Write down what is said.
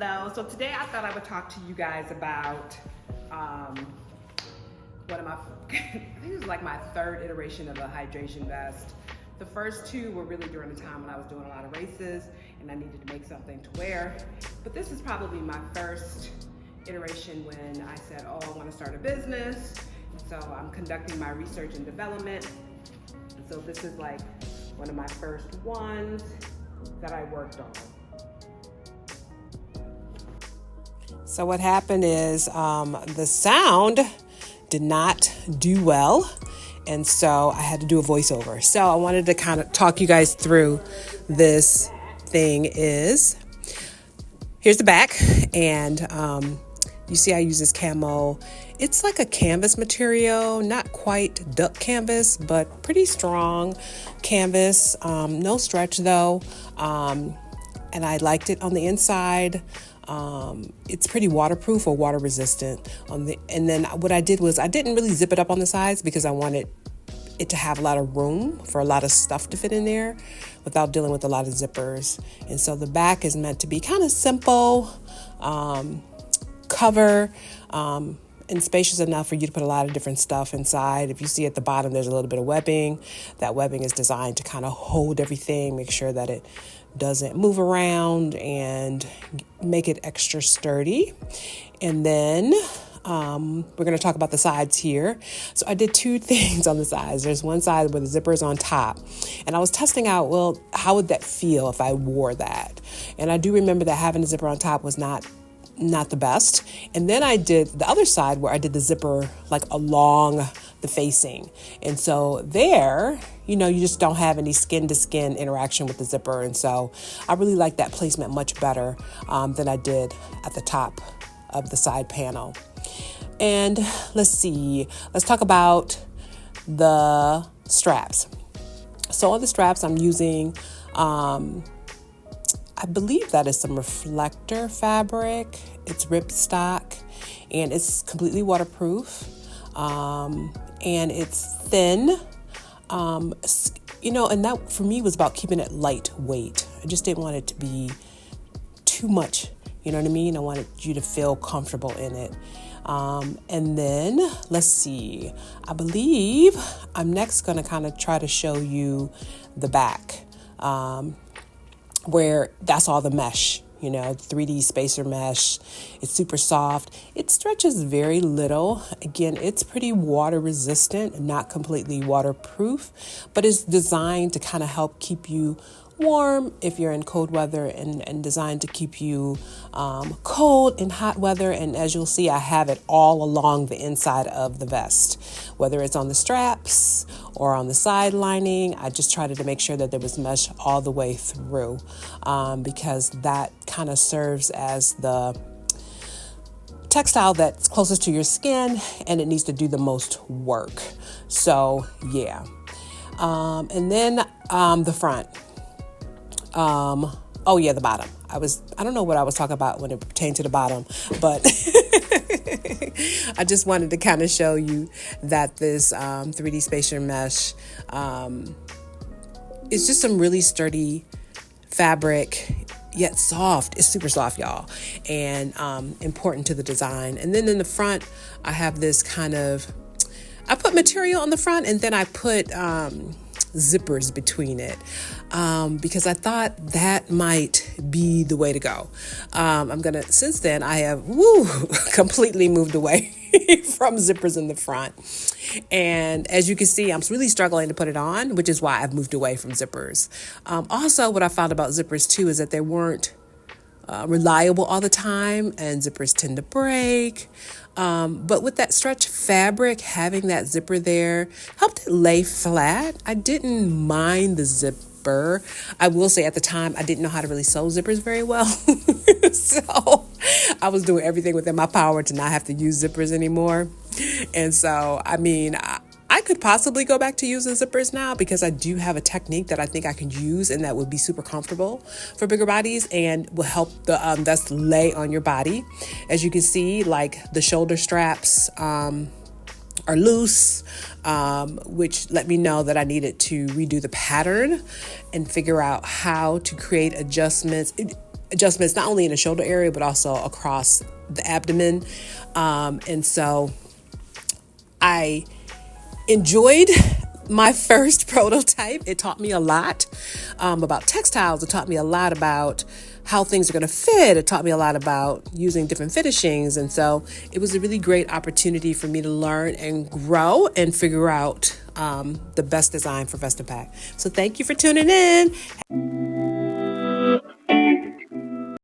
Hello. So today I thought I would talk to you guys about one of my, I think it was like my third iteration of a hydration vest. The first two were really during the time when I was doing a lot of races and I needed to make something to wear. But this is probably my first iteration when I said, oh, I want to start a business. So I'm conducting my research and development. And so this is like one of my first ones that I worked on. So what happened is the sound did not do well, and so I had to do a voiceover. So I wanted to kind of talk you guys through this thing. Here's the back, and you see I use this camo. It's like a canvas material, not quite duck canvas, but pretty strong canvas. No stretch though, and I liked it on the inside. It's pretty waterproof or water resistant and then what I did was I didn't really zip it up on the sides because I wanted it to have a lot of room for a lot of stuff to fit in there without dealing with a lot of zippers. And so the back is meant to be kind of simple, cover, and spacious enough for you to put a lot of different stuff inside. If you see at the bottom, there's a little bit of webbing. That webbing is designed to kind of hold everything, make sure that it doesn't move around and make it extra sturdy. And then we're going to talk about the sides here. So I did two things on the sides. There's one side where the zipper is on top. And I was testing out, well, how would that feel if I wore that? And I do remember that having a zipper on top was not the best. And then I did the other side where I did the zipper like along the facing. And so there, you just don't have any skin to skin interaction with the zipper. And so I really like that placement much better than I did at the top of the side panel. And let's talk about the straps. So on the straps, I'm using, I believe that is some reflector fabric. It's ripstock and it's completely waterproof. And it's thin. And that for me was about keeping it lightweight. I just didn't want it to be too much. You know what I mean? I wanted you to feel comfortable in it. And then let's see. I believe I'm next going to kind of try to show you the back. Where that's all the mesh, 3D spacer mesh. It's super soft. It stretches very little. Again, it's pretty water resistant, not completely waterproof, but it's designed to kind of help keep you warm if you're in cold weather and designed to keep you cold in hot weather. And as you'll see, I have it all along the inside of the vest, whether it's on the straps or on the side lining. I just tried to make sure that there was mesh all the way through because that kind of serves as the textile that's closest to your skin and it needs to do the most work. So yeah. And then the front. The bottom. I don't know what I was talking about when it pertained to the bottom, but I just wanted to kind of show you that this 3D spacer mesh is just some really sturdy fabric, yet soft. It's super soft, y'all, and important to the design. And then in the front, I have this I put material on the front and then I put zippers between it because I thought that might be the way to go. Since then I have completely moved away from zippers in the front. And as you can see, I'm really struggling to put it on, which is why I've moved away from zippers. Also, what I found about zippers too is that they weren't reliable all the time, and zippers tend to break. But with that stretch fabric, having that zipper there helped it lay flat. I didn't mind the zipper. I will say at the time, I didn't know how to really sew zippers very well. So I was doing everything within my power to not have to use zippers anymore. And so, I could possibly go back to using zippers now because I do have a technique that I think I can use and that would be super comfortable for bigger bodies and will help the vest lay on your body. As you can see, like the shoulder straps are loose, which let me know that I needed to redo the pattern and figure out how to create adjustments. adjustments, not only in the shoulder area, but also across the abdomen. And so I enjoyed my first prototype. It taught me a lot about textiles. It taught me a lot about how things are going to fit. It taught me a lot about using different finishings. And so it was a really great opportunity for me to learn and grow and figure out the best design for Vestapak. So thank you for tuning in.